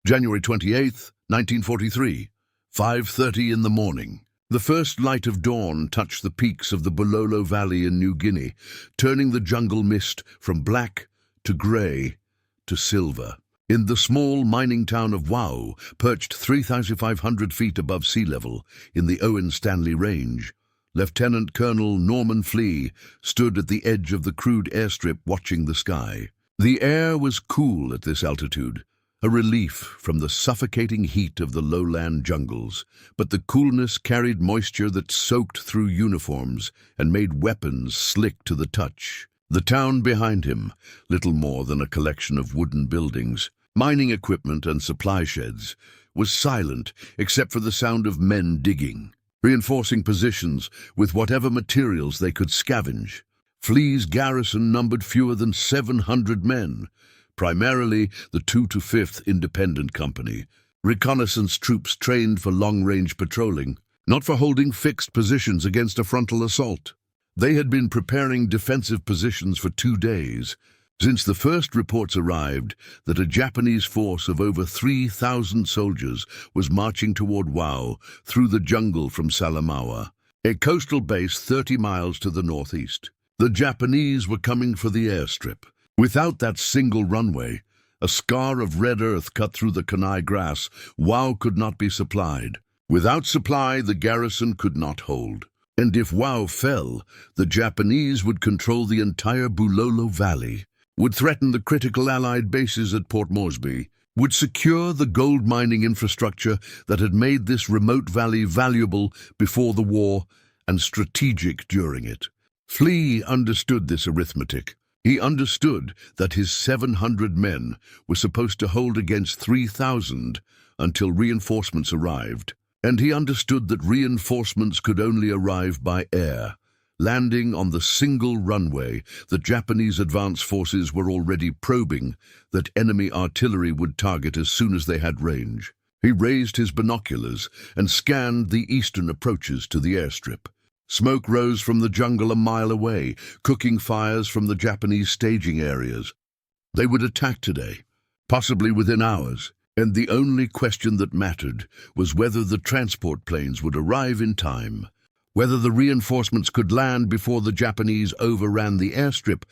January 28th, 1943, 5:30 in the morning. The first light of dawn touched the peaks of the Bulolo Valley in New Guinea, turning the jungle mist from black to grey to silver. In the small mining town of Wau, perched 3,500 feet above sea level in the Owen Stanley Range, Lieutenant Colonel Norman Flee stood at the edge of the crude airstrip watching the sky. The air was cool at this altitude, a relief from the suffocating heat of the lowland jungles, but the coolness carried moisture that soaked through uniforms and made weapons slick to the touch. The town behind him, little more than a collection of wooden buildings, mining equipment and supply sheds, was silent except for the sound of men digging, reinforcing positions with whatever materials they could scavenge. Flee's garrison numbered fewer than 700 men, primarily the 2 to 5th Independent Company, reconnaissance troops trained for long-range patrolling, not for holding fixed positions against a frontal assault. They had been preparing defensive positions for 2 days, since the first reports arrived that a Japanese force of over 3,000 soldiers was marching toward Wau through the jungle from Salamaua, a coastal base 30 miles to the northeast. The Japanese were coming for the airstrip. Without that single runway, a scar of red earth cut through the Guinea grass, Wau could not be supplied. Without supply, the garrison could not hold. And if Wau fell, the Japanese would control the entire Bulolo Valley, would threaten the critical Allied bases at Port Moresby, would secure the gold mining infrastructure that had made this remote valley valuable before the war and strategic during it. Flee understood this arithmetic. He understood that his 700 men were supposed to hold against 3,000 until reinforcements arrived. And he understood that reinforcements could only arrive by air, landing on the single runway that Japanese advance forces were already probing that enemy artillery would target as soon as they had range. He raised his binoculars and scanned the eastern approaches to the airstrip. Smoke rose from the jungle a mile away, cooking fires from the Japanese staging areas. They would attack today, possibly within hours, and the only question that mattered was whether the transport planes would arrive in time, whether the reinforcements could land before the Japanese overran the airstrip,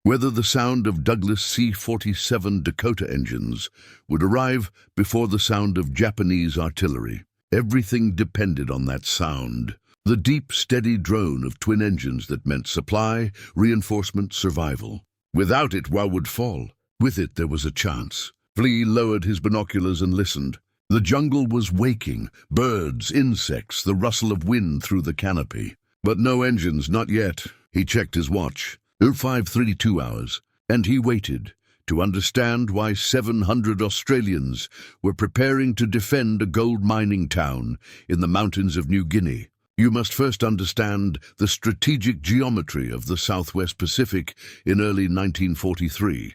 whether the sound of Douglas C-47 Dakota engines would arrive before the sound of Japanese artillery. Everything depended on that sound. The deep, steady drone of twin engines that meant supply, reinforcement, survival. Without it, Wau would fall. With it, there was a chance. Flee lowered his binoculars and listened. The jungle was waking, birds, insects, the rustle of wind through the canopy. But no engines, not yet. He checked his watch. 05:32 hours. And he waited to understand why 700 Australians were preparing to defend a gold mining town in the mountains of New Guinea. You must first understand the strategic geometry of the Southwest Pacific in early 1943.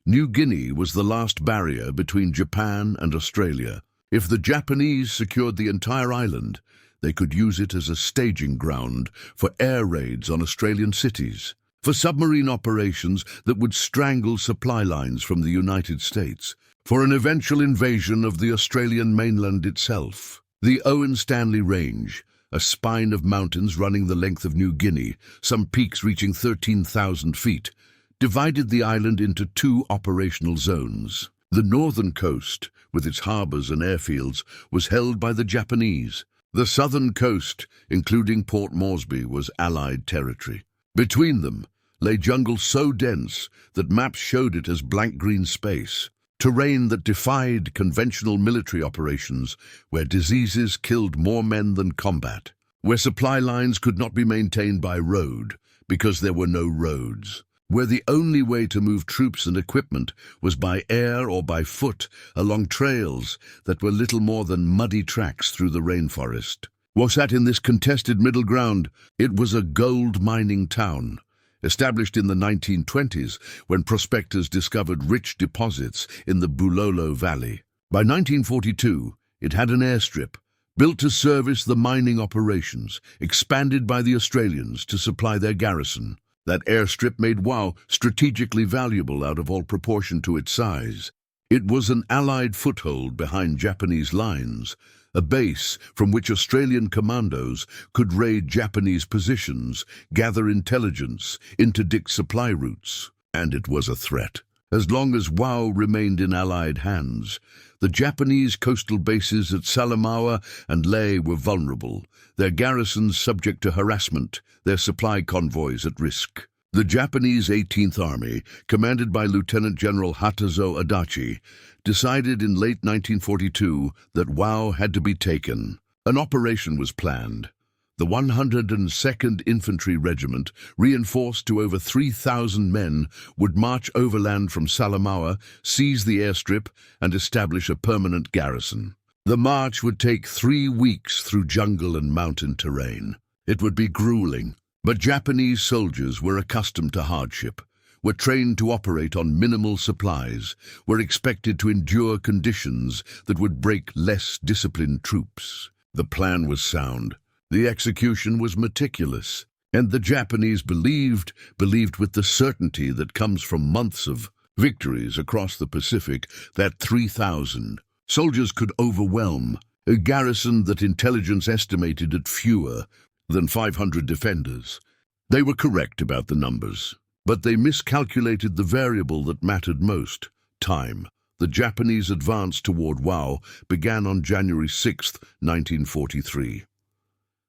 New Guinea was the last barrier between Japan and Australia. If the Japanese secured the entire island, they could use it as a staging ground for air raids on Australian cities, for submarine operations that would strangle supply lines from the United States, for an eventual invasion of the Australian mainland itself. The Owen Stanley Range, a spine of mountains running the length of New Guinea, some peaks reaching 13,000 feet, divided the island into 2 operational zones. The northern coast, with its harbors and airfields, was held by the Japanese. The southern coast, including Port Moresby, was Allied territory. Between them lay jungle so dense that maps showed it as blank green space, terrain that defied conventional military operations, where diseases killed more men than combat, where supply lines could not be maintained by road because there were no roads, where the only way to move troops and equipment was by air or by foot along trails that were little more than muddy tracks through the rainforest. What sat in this contested middle ground? It was a gold mining town, established in the 1920s when prospectors discovered rich deposits in the Bulolo Valley. By 1942, it had an airstrip, built to service the mining operations, expanded by the Australians to supply their garrison. That airstrip made Wau strategically valuable out of all proportion to its size. It was an Allied foothold behind Japanese lines, a base from which Australian commandos could raid Japanese positions, gather intelligence, interdict supply routes. And it was a threat. As long as Wau remained in Allied hands, the Japanese coastal bases at Salamaua and Lae were vulnerable, their garrisons subject to harassment, their supply convoys at risk. The Japanese 18th Army, commanded by Lieutenant General Hatazo Adachi, decided in late 1942 that Wau had to be taken. An operation was planned. The 102nd Infantry Regiment, reinforced to over 3,000 men, would march overland from Salamaua, seize the airstrip, and establish a permanent garrison. The march would take 3 weeks through jungle and mountain terrain. It would be grueling. But Japanese soldiers were accustomed to hardship, were trained to operate on minimal supplies, were expected to endure conditions that would break less disciplined troops. The plan was sound. The execution was meticulous. And the Japanese believed with the certainty that comes from months of victories across the Pacific, that 3,000 soldiers could overwhelm a garrison that intelligence estimated at fewer than 500 defenders. They were correct about the numbers, but they miscalculated the variable that mattered most: time. The Japanese advance toward Wau began on January 6, 1943.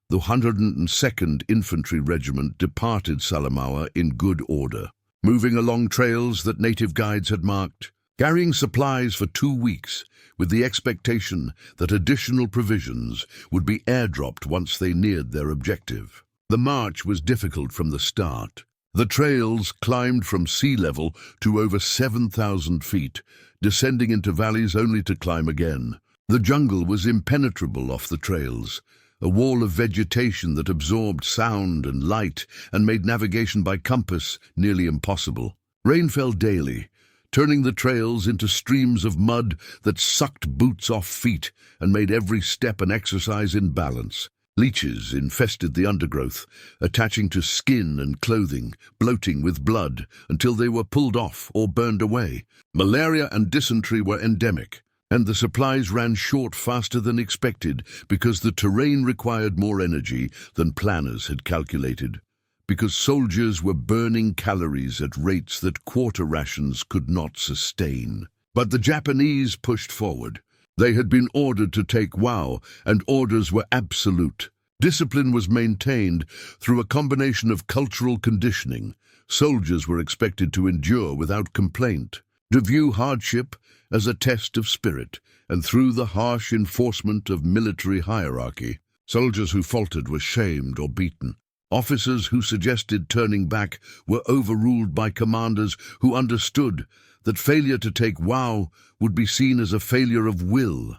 The 102nd Infantry Regiment departed Salamaua in good order, moving along trails that native guides had marked, carrying supplies for 2 weeks, with the expectation that additional provisions would be airdropped once they neared their objective. The march was difficult from the start. The trails climbed from sea level to over 7,000 feet, descending into valleys only to climb again. The jungle was impenetrable off the trails, a wall of vegetation that absorbed sound and light and made navigation by compass nearly impossible. Rain fell daily, turning the trails into streams of mud that sucked boots off feet and made every step an exercise in balance. Leeches infested the undergrowth, attaching to skin and clothing, bloating with blood until they were pulled off or burned away. Malaria and dysentery were endemic, and the supplies ran short faster than expected because the terrain required more energy than planners had calculated, because soldiers were burning calories at rates that quarter rations could not sustain. But the Japanese pushed forward. They had been ordered to take Wau, and orders were absolute. Discipline was maintained through a combination of cultural conditioning. Soldiers were expected to endure without complaint, to view hardship as a test of spirit, and through the harsh enforcement of military hierarchy, soldiers who faltered were shamed or beaten. Officers who suggested turning back were overruled by commanders who understood that failure to take Wau would be seen as a failure of will,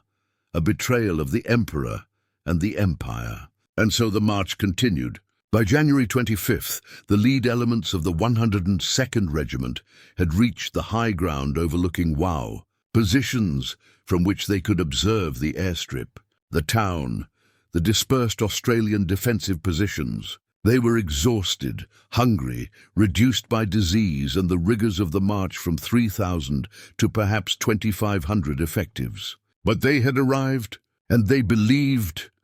a betrayal of the emperor and the empire. And so the march continued. By January 25th, the lead elements of the 102nd Regiment had reached the high ground overlooking Wau, positions from which they could observe the airstrip, the town, the dispersed Australian defensive positions. They were exhausted, hungry, reduced by disease and the rigors of the march from 3,000 to perhaps 2,500 effectives. But they had arrived, and they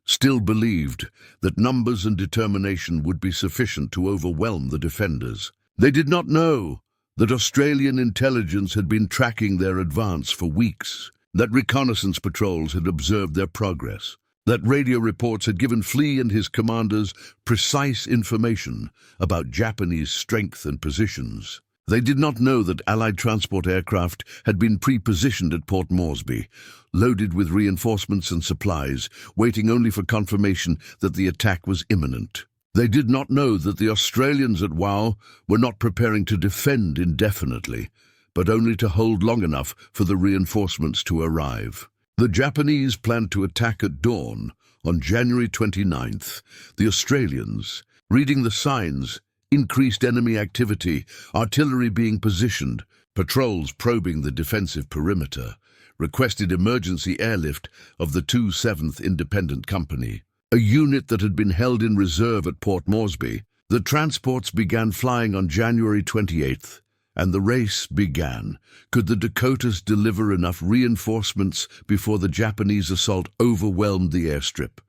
still believed, that numbers and determination would be sufficient to overwhelm the defenders. They did not know that Australian intelligence had been tracking their advance for weeks, that reconnaissance patrols had observed their progress, that radio reports had given Flea and his commanders precise information about Japanese strength and positions. They did not know that Allied transport aircraft had been pre-positioned at Port Moresby, loaded with reinforcements and supplies, waiting only for confirmation that the attack was imminent. They did not know that the Australians at Wau were not preparing to defend indefinitely, but only to hold long enough for the reinforcements to arrive. The Japanese planned to attack at dawn on January 29th. The Australians, reading the signs, increased enemy activity, artillery being positioned, patrols probing the defensive perimeter, requested emergency airlift of the 27th Independent Company, a unit that had been held in reserve at Port Moresby. The transports began flying on January 28th, And the race began. Could the Dakotas deliver enough reinforcements before the Japanese assault overwhelmed the airstrip?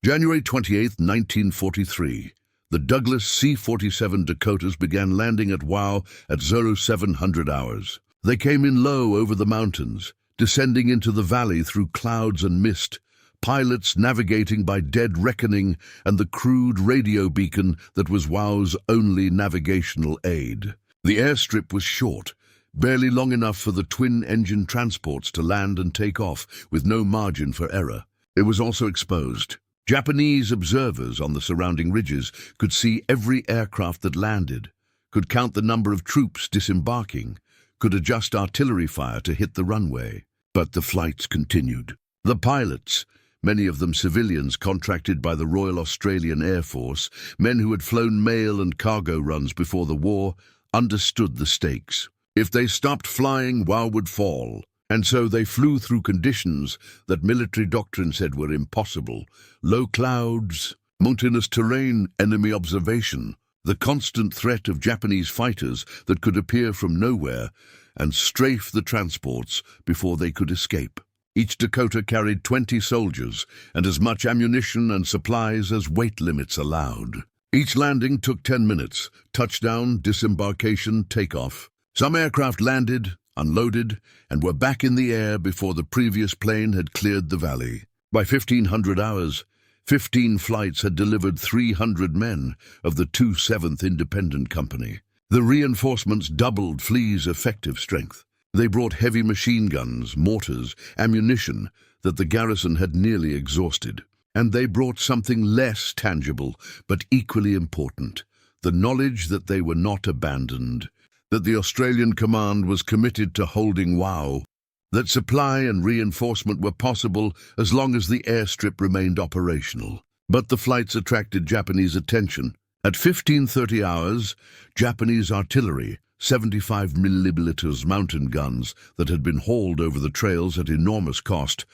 January 28, 1943. The Douglas C-47 Dakotas began landing at WOW at 0700 hours. They came in low over the mountains, descending into the valley through clouds and mist, pilots navigating by dead reckoning and the crude radio beacon that was WOW's only navigational aid. The airstrip was short, barely long enough for the twin-engine transports to land and take off, with no margin for error. It was also exposed. Japanese observers on the surrounding ridges could see every aircraft that landed, could count the number of troops disembarking, could adjust artillery fire to hit the runway. But the flights continued. The pilots, many of them civilians contracted by the Royal Australian Air Force, men who had flown mail and cargo runs before the war, understood the stakes. If they stopped flying, WOW would fall. And so they flew through conditions that military doctrine said were impossible. Low clouds, mountainous terrain, enemy observation, the constant threat of Japanese fighters that could appear from nowhere and strafe the transports before they could escape. Each Dakota carried 20 soldiers and as much ammunition and supplies as weight limits allowed. Each landing took 10 minutes, touchdown, disembarkation, takeoff. Some aircraft landed, unloaded, and were back in the air before the previous plane had cleared the valley. By 1500 hours, 15 flights had delivered 300 men of the 27th Independent Company. The reinforcements doubled Flea's effective strength. They brought heavy machine guns, mortars, ammunition that the garrison had nearly exhausted. And they brought something less tangible, but equally important, the knowledge that they were not abandoned, that the Australian command was committed to holding WOW, that supply and reinforcement were possible as long as the airstrip remained operational. But the flights attracted Japanese attention. At 15:30 hours, Japanese artillery, 75mm mountain guns that had been hauled over the trails at enormous cost,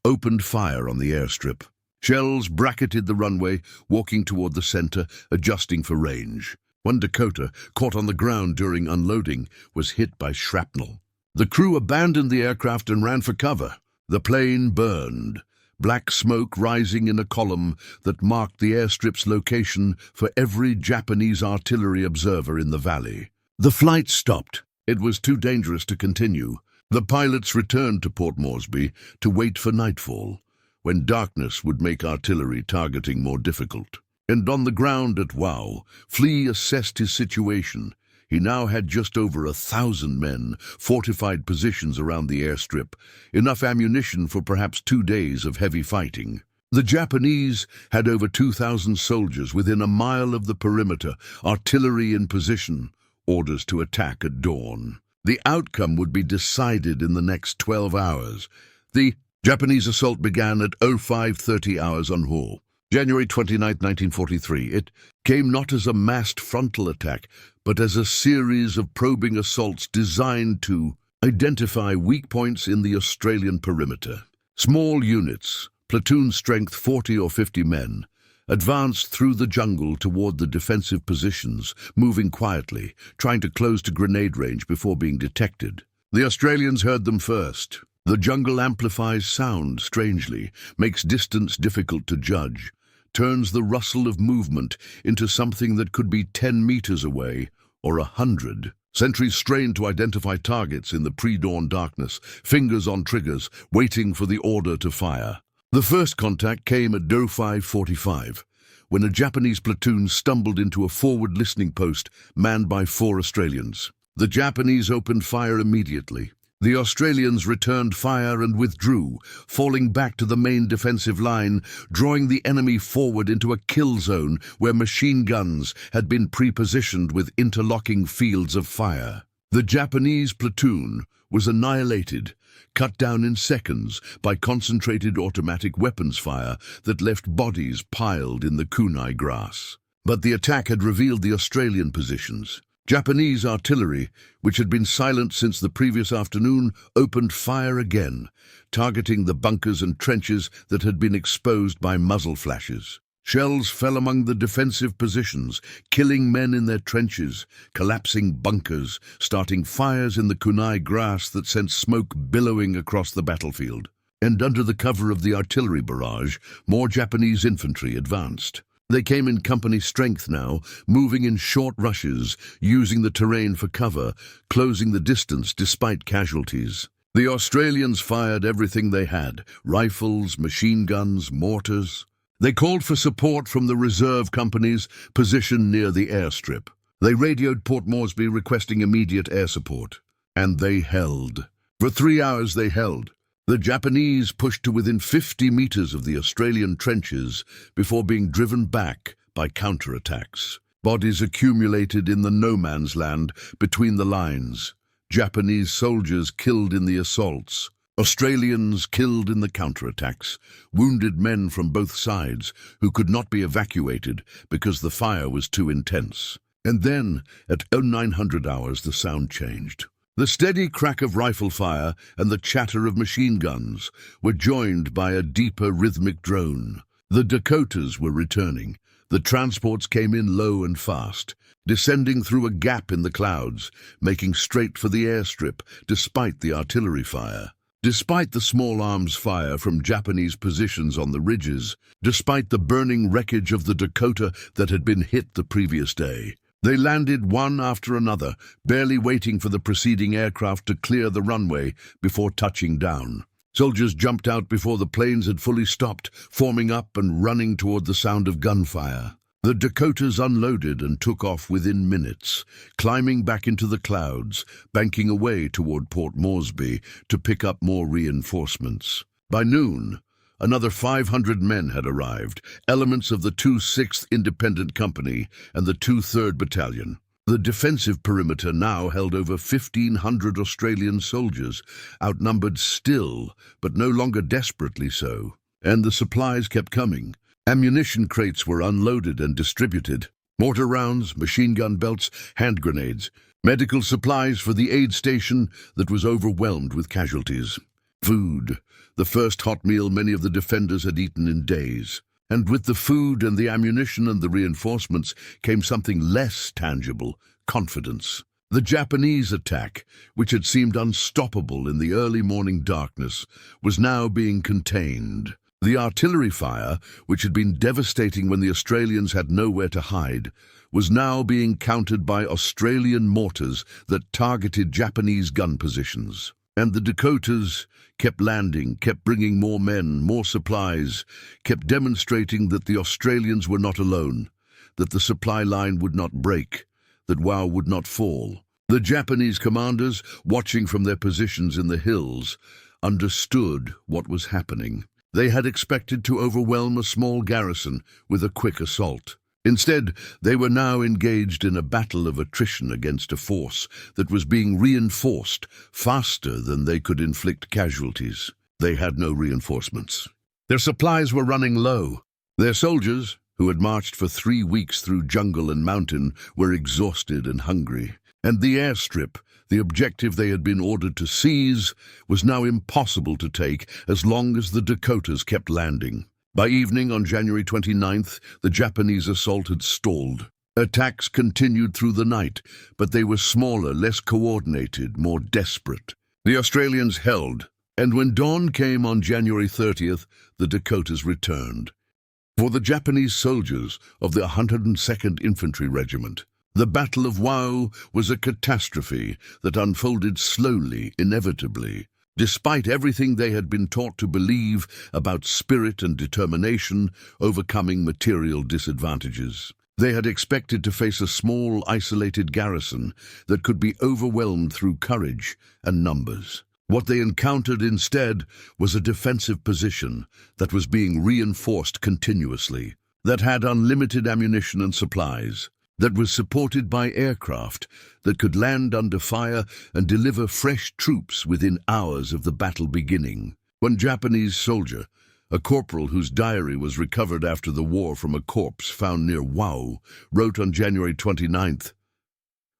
opened fire on the airstrip. Shells bracketed the runway, walking toward the center, adjusting for range. One Dakota, caught on the ground during unloading, was hit by shrapnel. The crew abandoned the aircraft and ran for cover. The plane burned, black smoke rising in a column that marked the airstrip's location for every Japanese artillery observer in the valley. The flight stopped. It was too dangerous to continue. The pilots returned to Port Moresby to wait for nightfall, when darkness would make artillery targeting more difficult. And on the ground at WOW, Flea assessed his situation. He now had just over 1,000 men, fortified positions around the airstrip, enough ammunition for perhaps 2 days of heavy fighting. The Japanese had over 2,000 soldiers within a mile of the perimeter, artillery in position, orders to attack at dawn. The outcome would be decided in the next 12 hours. The Japanese assault began at 05:30 hours on WOW. January 29, 1943. It came not as a massed frontal attack, but as a series of probing assaults designed to identify weak points in the Australian perimeter. Small units, platoon strength 40 or 50 men, advanced through the jungle toward the defensive positions, moving quietly, trying to close to grenade range before being detected. The Australians heard them first. The jungle amplifies sound strangely, makes distance difficult to judge, turns the rustle of movement into something that could be 10 meters away or 100. Sentries strained to identify targets in the pre-dawn darkness, fingers on triggers, waiting for the order to fire. The first contact came at 05:45, when a Japanese platoon stumbled into a forward listening post manned by 4 Australians. The Japanese opened fire immediately. The Australians returned fire and withdrew, falling back to the main defensive line, drawing the enemy forward into a kill zone where machine guns had been pre-positioned with interlocking fields of fire. The Japanese platoon was annihilated, cut down in seconds by concentrated automatic weapons fire that left bodies piled in the kunai grass. But the attack had revealed the Australian positions. Japanese artillery, which had been silent since the previous afternoon, opened fire again, targeting the bunkers and trenches that had been exposed by muzzle flashes. Shells fell among the defensive positions, killing men in their trenches, collapsing bunkers, starting fires in the kunai grass that sent smoke billowing across the battlefield. And under the cover of the artillery barrage, more Japanese infantry advanced. They came in company strength now, moving in short rushes, using the terrain for cover, closing the distance despite casualties. The Australians fired everything they had: rifles, machine guns, mortars. They called for support from the reserve companies positioned near the airstrip. They radioed Port Moresby requesting immediate air support. And they held. For 3 hours they held. The Japanese pushed to within 50 meters of the Australian trenches before being driven back by counterattacks. Bodies accumulated in the no-man's land between the lines. Japanese soldiers killed in the assaults. Australians killed in the counterattacks. Wounded men from both sides who could not be evacuated because the fire was too intense. And then, at 0900 hours, the sound changed. The steady crack of rifle fire and the chatter of machine guns were joined by a deeper rhythmic drone. The Dakotas were returning. The transports came in low and fast, descending through a gap in the clouds, making straight for the airstrip despite the artillery fire. Despite the small arms fire from Japanese positions on the ridges, despite the burning wreckage of the Dakota that had been hit the previous day, they landed one after another, barely waiting for the preceding aircraft to clear the runway before touching down. Soldiers jumped out before the planes had fully stopped, forming up and running toward the sound of gunfire. The Dakotas unloaded and took off within minutes, climbing back into the clouds, banking away toward Port Moresby to pick up more reinforcements. By noon, another 500 men had arrived, elements of the 26th Independent Company and the 2/3 Battalion. The defensive perimeter now held over 1,500 Australian soldiers, outnumbered still, but no longer desperately so. And the supplies kept coming. Ammunition crates were unloaded and distributed. Mortar rounds, machine gun belts, hand grenades. Medical supplies for the aid station that was overwhelmed with casualties. Food, the first hot meal many of the defenders had eaten in days. And with the food and the ammunition and the reinforcements came something less tangible: confidence. The Japanese attack, which had seemed unstoppable in the early morning darkness, was now being contained. The artillery fire, which had been devastating when the Australians had nowhere to hide, was now being countered by Australian mortars that targeted Japanese gun positions. And the Dakotas kept landing, kept bringing more men, more supplies, kept demonstrating that the Australians were not alone, that the supply line would not break, that WOW would not fall. The Japanese commanders, watching from their positions in the hills, understood what was happening. They had expected to overwhelm a small garrison with a quick assault. Instead, they were now engaged in a battle of attrition against a force that was being reinforced faster than they could inflict casualties. They had no reinforcements. Their supplies were running low. Their soldiers, who had marched for 3 weeks through jungle and mountain, were exhausted and hungry. And the airstrip, the objective they had been ordered to seize, was now impossible to take as long as the Dakotas kept landing. By evening on January 29th, the Japanese assault had stalled. Attacks continued through the night, but they were smaller, less coordinated, more desperate. The Australians held, and when dawn came on January 30th, the Dakotas returned. For the Japanese soldiers of the 102nd Infantry Regiment, the Battle of WOW was a catastrophe that unfolded slowly, inevitably. Despite everything they had been taught to believe about spirit and determination overcoming material disadvantages, they had expected to face a small, isolated garrison that could be overwhelmed through courage and numbers. What they encountered instead was a defensive position that was being reinforced continuously, that had unlimited ammunition and supplies, that was supported by aircraft that could land under fire and deliver fresh troops within hours of the battle beginning. One Japanese soldier, a corporal whose diary was recovered after the war from a corpse found near WOW, wrote on January 29th,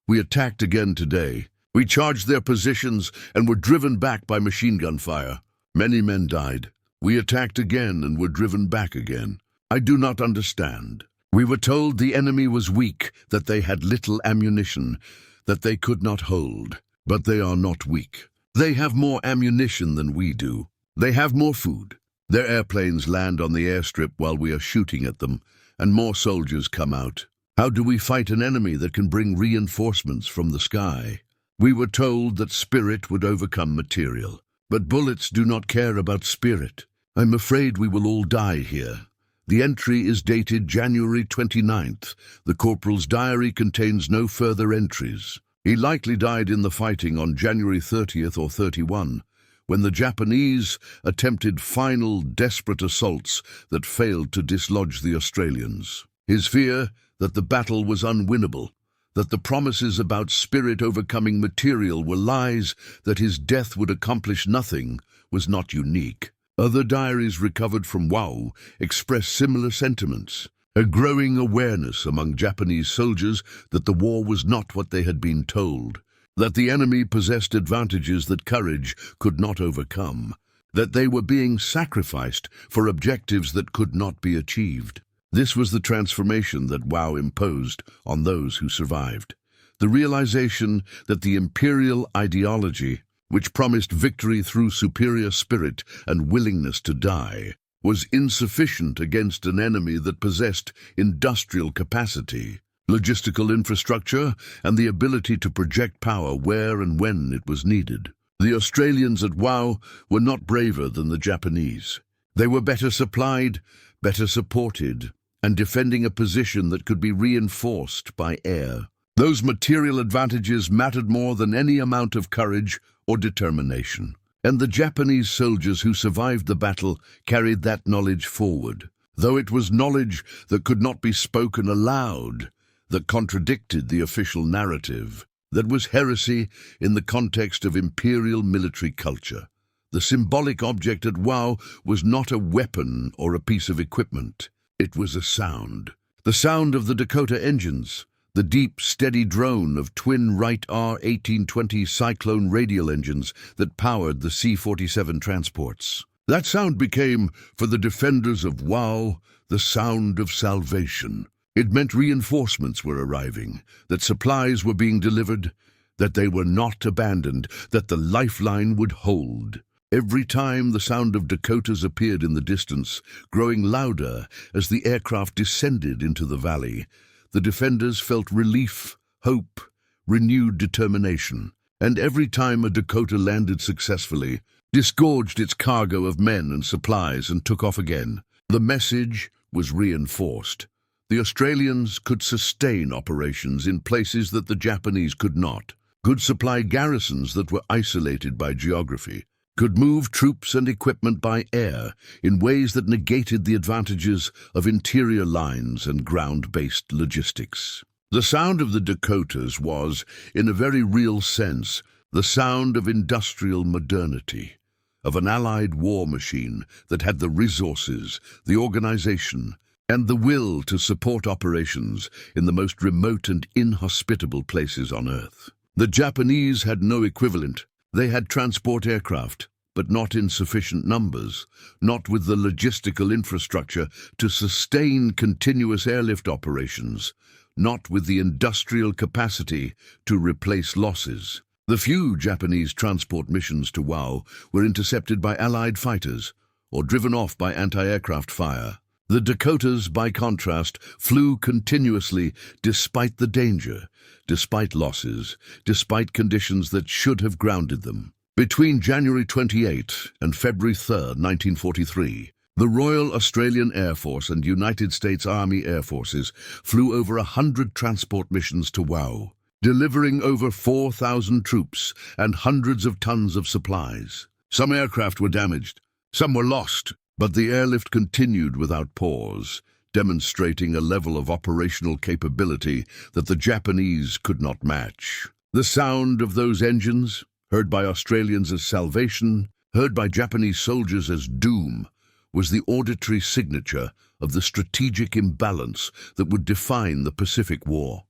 "We attacked again today. We charged their positions and were driven back by machine gun fire. Many men died. We attacked again and were driven back again. I do not understand. We were told the enemy was weak, that they had little ammunition, that they could not hold. But they are not weak. They have more ammunition than we do. They have more food. Their airplanes land on the airstrip while we are shooting at them, and more soldiers come out. How do we fight an enemy that can bring reinforcements from the sky? We were told that spirit would overcome material. But bullets do not care about spirit. I'm afraid we will all die here. The entry is dated January 29th. The corporal's diary contains no further entries. He likely died in the fighting on January 30th or 31, when the Japanese attempted final desperate assaults that failed to dislodge the Australians. His fear that the battle was unwinnable, that the promises about spirit overcoming material were lies, that his death would accomplish nothing, was not unique. Other diaries recovered from Wau express similar sentiments. A growing awareness among Japanese soldiers that the war was not what they had been told, that the enemy possessed advantages that courage could not overcome, that they were being sacrificed for objectives that could not be achieved. This was the transformation that Wau imposed on those who survived. The realization that the imperial ideology, which promised victory through superior spirit and willingness to die, was insufficient against an enemy that possessed industrial capacity, logistical infrastructure, and the ability to project power where and when it was needed. The Australians at Wau were not braver than the Japanese. They were better supplied, better supported, and defending a position that could be reinforced by air. Those material advantages mattered more than any amount of courage or determination. And the Japanese soldiers who survived the battle carried that knowledge forward, though it was knowledge that could not be spoken aloud, that contradicted the official narrative, that was heresy in the context of imperial military culture. The symbolic object at Wau was not a weapon or a piece of equipment. It was a sound. The sound of the Dakota engines, the deep, steady drone of twin Wright R-1820 Cyclone radial engines that powered the C-47 transports. That sound became, for the defenders of Wau, the sound of salvation. It meant reinforcements were arriving, that supplies were being delivered, that they were not abandoned, that the lifeline would hold. Every time the sound of Dakotas appeared in the distance, growing louder as the aircraft descended into the valley, the defenders felt relief, hope, renewed determination. And every time a Dakota landed successfully, disgorged its cargo of men and supplies and took off again, the message was reinforced. The Australians could sustain operations in places that the Japanese could not, could supply garrisons that were isolated by geography, could move troops and equipment by air in ways that negated the advantages of interior lines and ground-based logistics. The sound of the Dakotas was, in a very real sense, the sound of industrial modernity, of an allied war machine that had the resources, the organization, and the will to support operations in the most remote and inhospitable places on Earth. The Japanese had no equivalent. They had transport aircraft, but not in sufficient numbers, not with the logistical infrastructure to sustain continuous airlift operations, not with the industrial capacity to replace losses. The few Japanese transport missions to Wau were intercepted by Allied fighters or driven off by anti-aircraft fire. The Dakotas, by contrast, flew continuously despite the danger, despite losses, despite conditions that should have grounded them. Between January 28 and February 3, 1943, the Royal Australian Air Force and United States Army Air Forces flew over 100 transport missions to Wau, delivering over 4,000 troops and hundreds of tons of supplies. Some aircraft were damaged, some were lost, but the airlift continued without pause, demonstrating a level of operational capability that the Japanese could not match. The sound of those engines, heard by Australians as salvation, heard by Japanese soldiers as doom, was the auditory signature of the strategic imbalance that would define the Pacific War.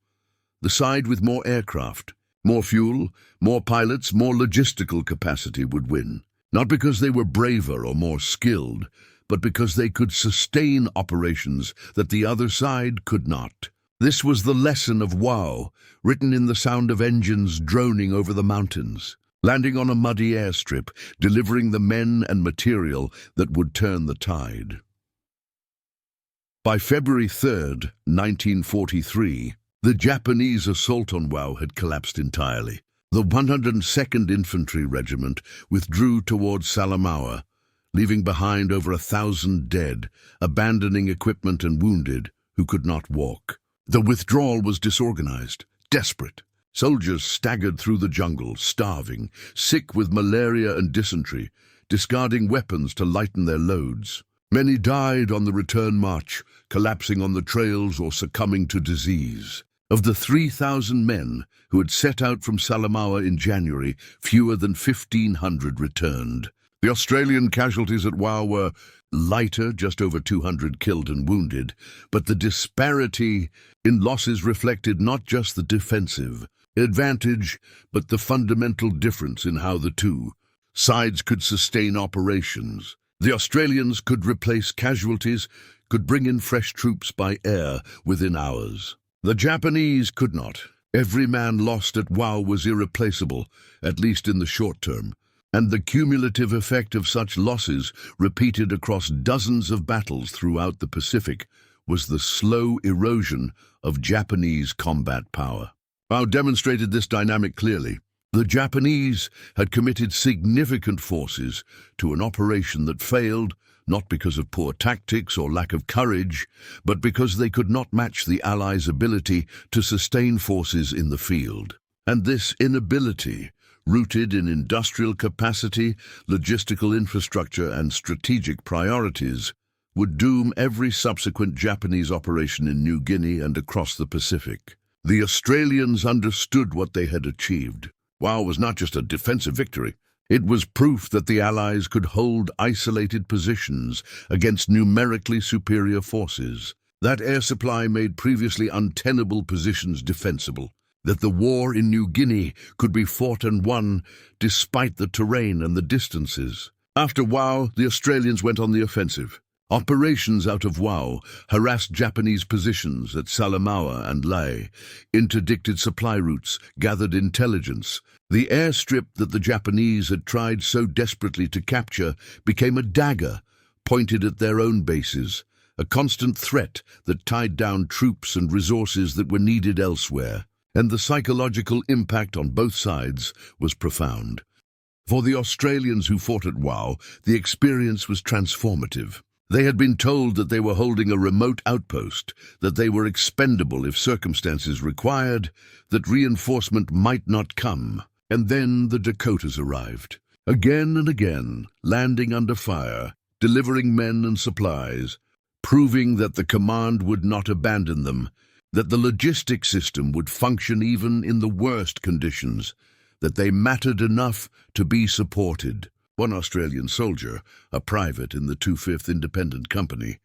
The side with more aircraft, more fuel, more pilots, more logistical capacity would win, not because they were braver or more skilled, but because they could sustain operations that the other side could not. This was the lesson of WoW, written in the sound of engines droning over the mountains, landing on a muddy airstrip, delivering the men and material that would turn the tide. By February 3rd, 1943, the Japanese assault on WoW had collapsed entirely. The 102nd Infantry Regiment withdrew towards Salamaua, leaving behind over 1,000 dead, abandoning equipment and wounded who could not walk. The withdrawal was disorganized, desperate. Soldiers staggered through the jungle, starving, sick with malaria and dysentery, discarding weapons to lighten their loads. Many died on the return march, collapsing on the trails or succumbing to disease. Of the 3,000 men who had set out from Salamaua in January, fewer than 1,500 returned. The Australian casualties at WoW were lighter, just over 200 killed and wounded, but the disparity in losses reflected not just the defensive advantage, but the fundamental difference in how the two sides could sustain operations. The Australians could replace casualties, could bring in fresh troops by air within hours. The Japanese could not. Every man lost at WoW was irreplaceable, at least in the short term, and the cumulative effect of such losses, repeated across dozens of battles throughout the Pacific, was the slow erosion of Japanese combat power. WoW demonstrated this dynamic clearly. The Japanese had committed significant forces to an operation that failed, not because of poor tactics or lack of courage, but because they could not match the Allies' ability to sustain forces in the field. And this inability, rooted in industrial capacity, logistical infrastructure, and strategic priorities, would doom every subsequent Japanese operation in New Guinea and across the Pacific. The Australians understood what they had achieved. WoW was not just a defensive victory. It was proof that the Allies could hold isolated positions against numerically superior forces, that air supply made previously untenable positions defensible, that the war in New Guinea could be fought and won despite the terrain and the distances. After WoW, the Australians went on the offensive. Operations out of WoW harassed Japanese positions at Salamaua and Lae, interdicted supply routes, gathered intelligence. The airstrip that the Japanese had tried so desperately to capture became a dagger pointed at their own bases, a constant threat that tied down troops and resources that were needed elsewhere. And the psychological impact on both sides was profound. For the Australians who fought at WoW, the experience was transformative. They had been told that they were holding a remote outpost, that they were expendable if circumstances required, that reinforcement might not come. And then the Dakotas arrived, again and again, landing under fire, delivering men and supplies, proving that the command would not abandon them, that the logistics system would function even in the worst conditions, that they mattered enough to be supported. One Australian soldier, a private in the 25th Independent Company,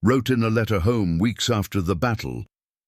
wrote in a letter home weeks after the battle,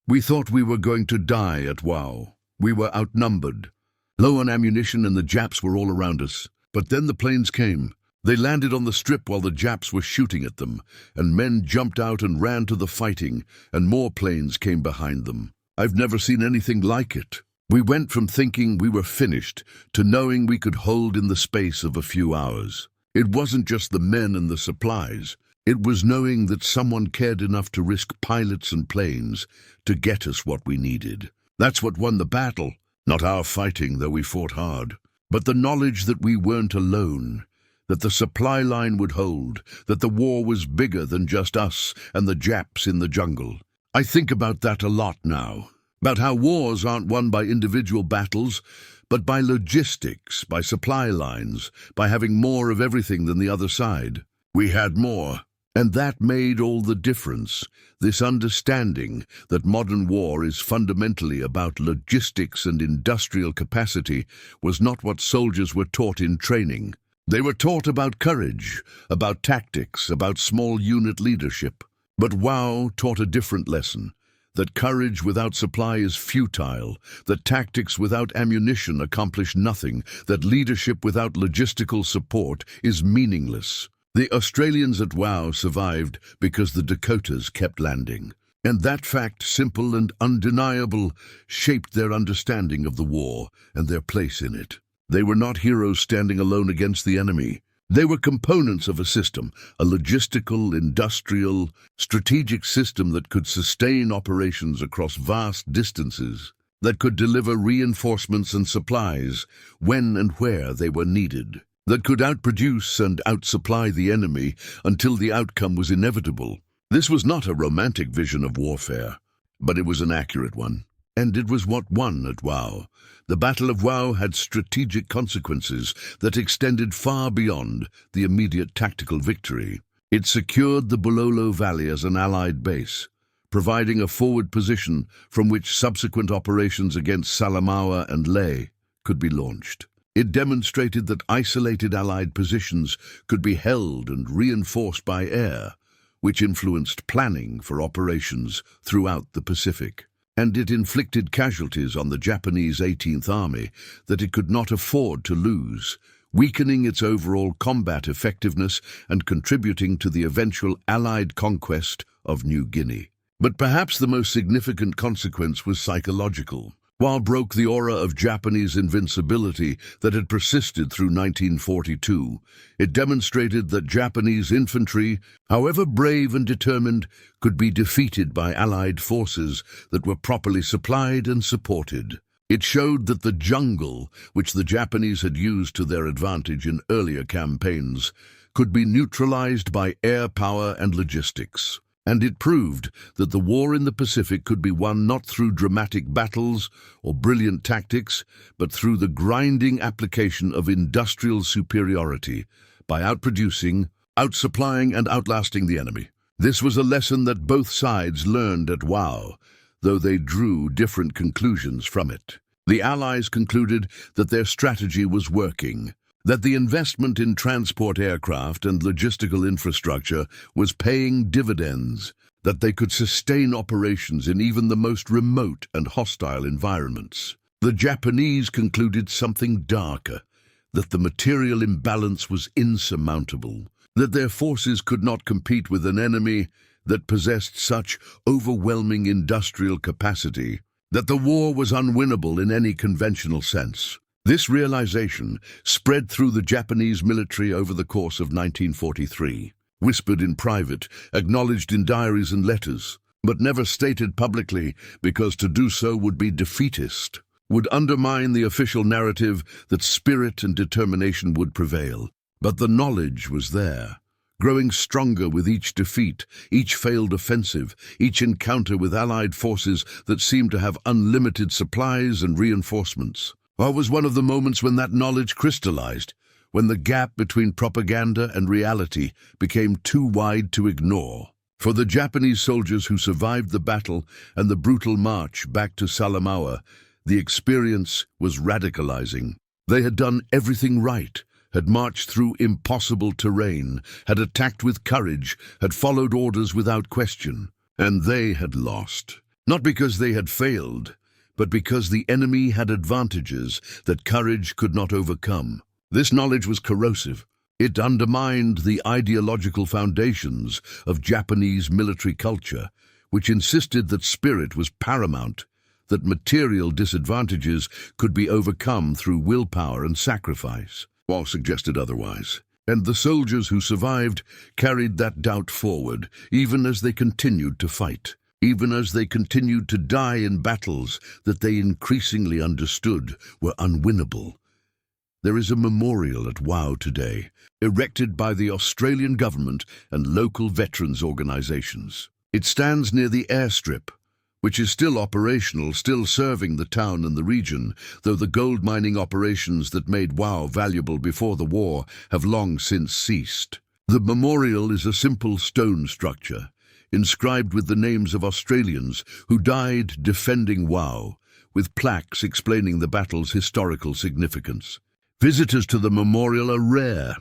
"We thought we were going to die at WoW. We were outnumbered, low on ammunition, and the Japs were all around us. But then the planes came. They landed on the strip while the Japs were shooting at them, and men jumped out and ran to the fighting, and more planes came behind them. I've never seen anything like it. We went from thinking we were finished to knowing we could hold in the space of a few hours. It wasn't just the men and the supplies. It was knowing that someone cared enough to risk pilots and planes to get us what we needed. That's what won the battle. Not our fighting, though we fought hard, but the knowledge that we weren't alone, that the supply line would hold, that the war was bigger than just us and the Japs in the jungle. I think about that a lot now. About how wars aren't won by individual battles, but by logistics, by supply lines, by having more of everything than the other side. We had more, and that made all the difference. This understanding that modern war is fundamentally about logistics and industrial capacity was not what soldiers were taught in training. They were taught about courage, about tactics, about small unit leadership. But WoW taught a different lesson. That courage without supply is futile, that tactics without ammunition accomplish nothing, that leadership without logistical support is meaningless. The Australians at Wau survived because the Dakotas kept landing. And that fact, simple and undeniable, shaped their understanding of the war and their place in it. They were not heroes standing alone against the enemy. They were components of a system, a logistical, industrial, strategic system that could sustain operations across vast distances, that could deliver reinforcements and supplies when and where they were needed, that could outproduce and outsupply the enemy until the outcome was inevitable. This was not a romantic vision of warfare, but it was an accurate one. And it was what won at Wau. The Battle of Wau had strategic consequences that extended far beyond the immediate tactical victory. It secured the Bulolo Valley as an Allied base, providing a forward position from which subsequent operations against Salamaua and Lae could be launched. It demonstrated that isolated Allied positions could be held and reinforced by air, which influenced planning for operations throughout the Pacific. And it inflicted casualties on the Japanese 18th Army that it could not afford to lose, weakening its overall combat effectiveness and contributing to the eventual Allied conquest of New Guinea. But perhaps the most significant consequence was psychological. Wau broke the aura of Japanese invincibility that had persisted through 1942. It demonstrated that Japanese infantry, however brave and determined, could be defeated by Allied forces that were properly supplied and supported. It showed that the jungle, which the Japanese had used to their advantage in earlier campaigns, could be neutralized by air power and logistics. And it proved that the war in the Pacific could be won not through dramatic battles or brilliant tactics, but through the grinding application of industrial superiority by outproducing, outsupplying, and outlasting the enemy. This was a lesson that both sides learned at Wau, though they drew different conclusions from it. The Allies concluded that their strategy was working, that the investment in transport aircraft and logistical infrastructure was paying dividends, that they could sustain operations in even the most remote and hostile environments. The Japanese concluded something darker, that the material imbalance was insurmountable, that their forces could not compete with an enemy that possessed such overwhelming industrial capacity, that the war was unwinnable in any conventional sense. This realization spread through the Japanese military over the course of 1943, whispered in private, acknowledged in diaries and letters, but never stated publicly because to do so would be defeatist, would undermine the official narrative that spirit and determination would prevail. But the knowledge was there, growing stronger with each defeat, each failed offensive, each encounter with Allied forces that seemed to have unlimited supplies and reinforcements. Or was one of the moments when that knowledge crystallized, when the gap between propaganda and reality became too wide to ignore. For the Japanese soldiers who survived the battle and the brutal march back to Salamaua, the experience was radicalizing. They had done everything right, had marched through impossible terrain, had attacked with courage, had followed orders without question, and they had lost. Not because they had failed, but because the enemy had advantages that courage could not overcome. This knowledge was corrosive. It undermined the ideological foundations of Japanese military culture, which insisted that spirit was paramount, that material disadvantages could be overcome through willpower and sacrifice, while suggested otherwise. And the soldiers who survived carried that doubt forward, even as they continued to fight. Even as they continued to die in battles that they increasingly understood were unwinnable. There is a memorial at Wau today, erected by the Australian government and local veterans organizations. It stands near the airstrip, which is still operational, still serving the town and the region, though the gold mining operations that made Wau valuable before the war have long since ceased. The memorial is a simple stone structure, inscribed with the names of Australians who died defending Wau, with plaques explaining the battle's historical significance. Visitors to the memorial are rare.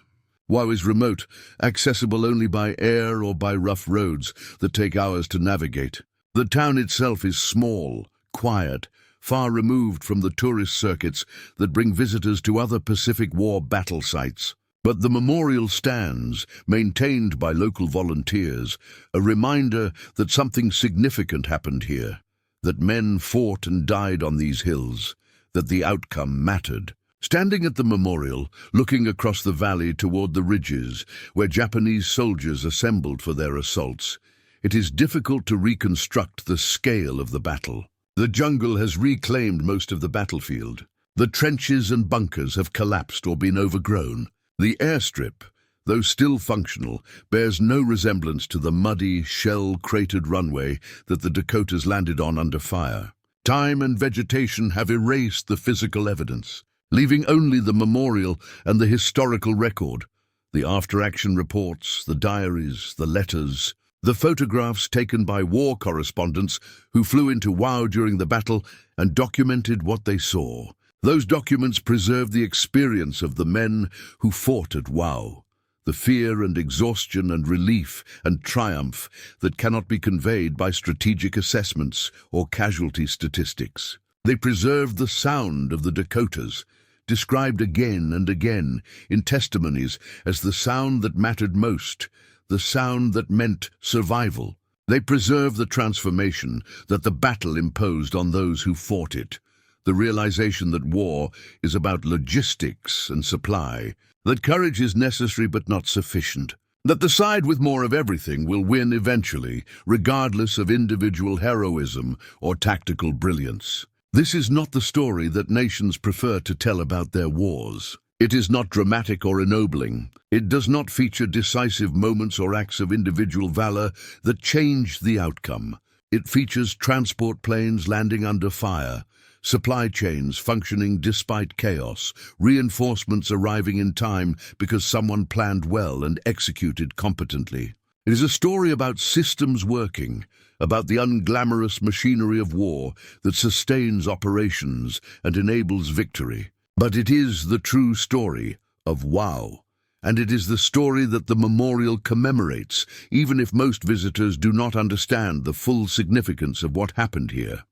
Wau is remote, accessible only by air or by rough roads that take hours to navigate. The town itself is small, quiet, far removed from the tourist circuits that bring visitors to other Pacific War battle sites. But the memorial stands, maintained by local volunteers, a reminder that something significant happened here, that men fought and died on these hills, that the outcome mattered. Standing at the memorial, looking across the valley toward the ridges where Japanese soldiers assembled for their assaults, it is difficult to reconstruct the scale of the battle. The jungle has reclaimed most of the battlefield. The trenches and bunkers have collapsed or been overgrown. The airstrip, though still functional, bears no resemblance to the muddy, shell-cratered runway that the Dakotas landed on under fire. Time and vegetation have erased the physical evidence, leaving only the memorial and the historical record, the after-action reports, the diaries, the letters, the photographs taken by war correspondents who flew into Wau during the battle and documented what they saw. Those documents preserve the experience of the men who fought at Wau, the fear and exhaustion and relief and triumph that cannot be conveyed by strategic assessments or casualty statistics. They preserve the sound of the Dakotas, described again and again in testimonies as the sound that mattered most, the sound that meant survival. They preserve the transformation that the battle imposed on those who fought it, the realization that war is about logistics and supply, that courage is necessary but not sufficient, that the side with more of everything will win eventually, regardless of individual heroism or tactical brilliance. This is not the story that nations prefer to tell about their wars. It is not dramatic or ennobling. It does not feature decisive moments or acts of individual valor that change the outcome. It features transport planes landing under fire, supply chains functioning despite chaos, reinforcements arriving in time because someone planned well and executed competently. It is a story about systems working, about the unglamorous machinery of war that sustains operations and enables victory. But it is the true story of Wau, and it is the story that the memorial commemorates, even if most visitors do not understand the full significance of what happened here.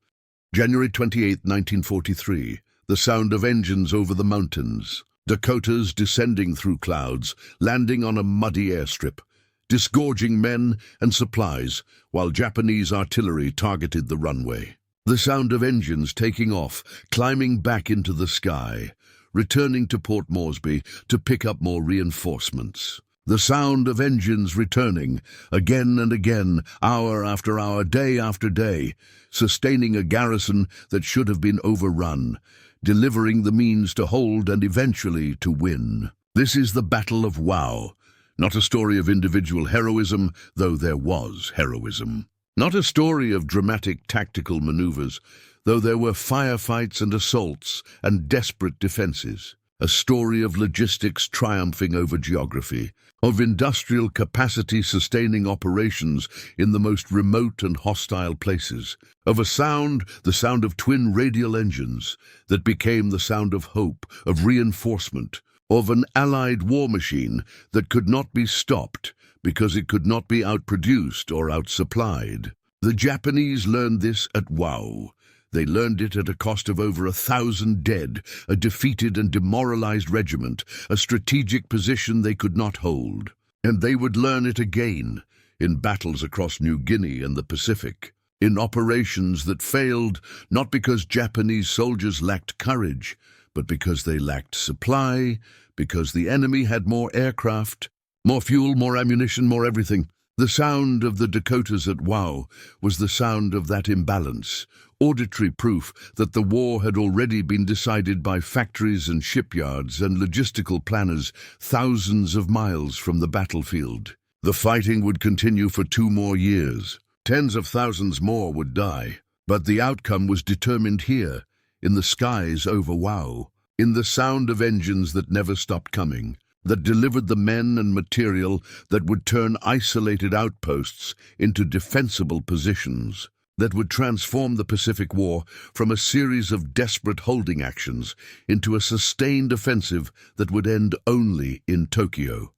January 28, 1943, the sound of engines over the mountains, Dakotas descending through clouds, landing on a muddy airstrip, disgorging men and supplies while Japanese artillery targeted the runway. The sound of engines taking off, climbing back into the sky, returning to Port Moresby to pick up more reinforcements. The sound of engines returning, again and again, hour after hour, day after day, sustaining a garrison that should have been overrun, delivering the means to hold and eventually to win. This is the Battle of Wau, not a story of individual heroism, though there was heroism. Not a story of dramatic tactical maneuvers, though there were firefights and assaults and desperate defenses. A story of logistics triumphing over geography, of industrial capacity sustaining operations in the most remote and hostile places, of a sound, the sound of twin radial engines, that became the sound of hope, of reinforcement, of an Allied war machine that could not be stopped because it could not be outproduced or outsupplied. The Japanese learned this at Wau. They learned it at a cost of over 1,000 dead, a defeated and demoralized regiment, a strategic position they could not hold. And they would learn it again, in battles across New Guinea and the Pacific, in operations that failed not because Japanese soldiers lacked courage, but because they lacked supply, because the enemy had more aircraft, more fuel, more ammunition, more everything. The sound of the Dakotas at Wau was the sound of that imbalance, auditory proof that the war had already been decided by factories and shipyards and logistical planners thousands of miles from the battlefield. The fighting would continue for 2 more years. Tens of thousands more would die. But the outcome was determined here, in the skies over Wau, in the sound of engines that never stopped coming, that delivered the men and material that would turn isolated outposts into defensible positions, that would transform the Pacific War from a series of desperate holding actions into a sustained offensive that would end only in Tokyo.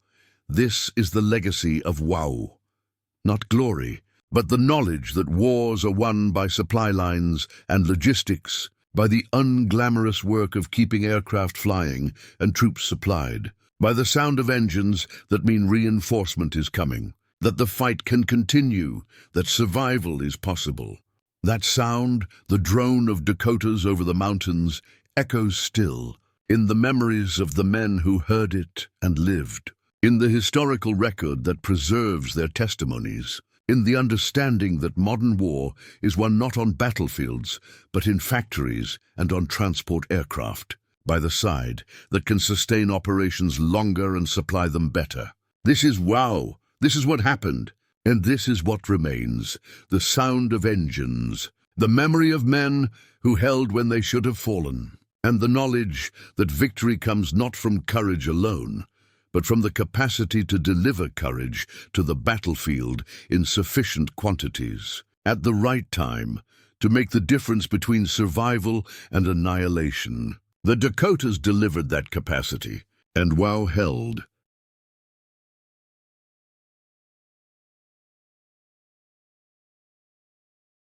This is the legacy of Wau. Not glory, but the knowledge that wars are won by supply lines and logistics, by the unglamorous work of keeping aircraft flying and troops supplied, by the sound of engines that mean reinforcement is coming, that the fight can continue, that survival is possible. That sound, the drone of Dakotas over the mountains, echoes still in the memories of the men who heard it and lived, in the historical record that preserves their testimonies, in the understanding that modern war is won not on battlefields, but in factories and on transport aircraft, by the side that can sustain operations longer and supply them better. This is wow. This is what happened. And this is what remains, the sound of engines, the memory of men who held when they should have fallen, and the knowledge that victory comes not from courage alone, but from the capacity to deliver courage to the battlefield in sufficient quantities, at the right time, to make the difference between survival and annihilation. The Dakotas delivered that capacity, and wow held.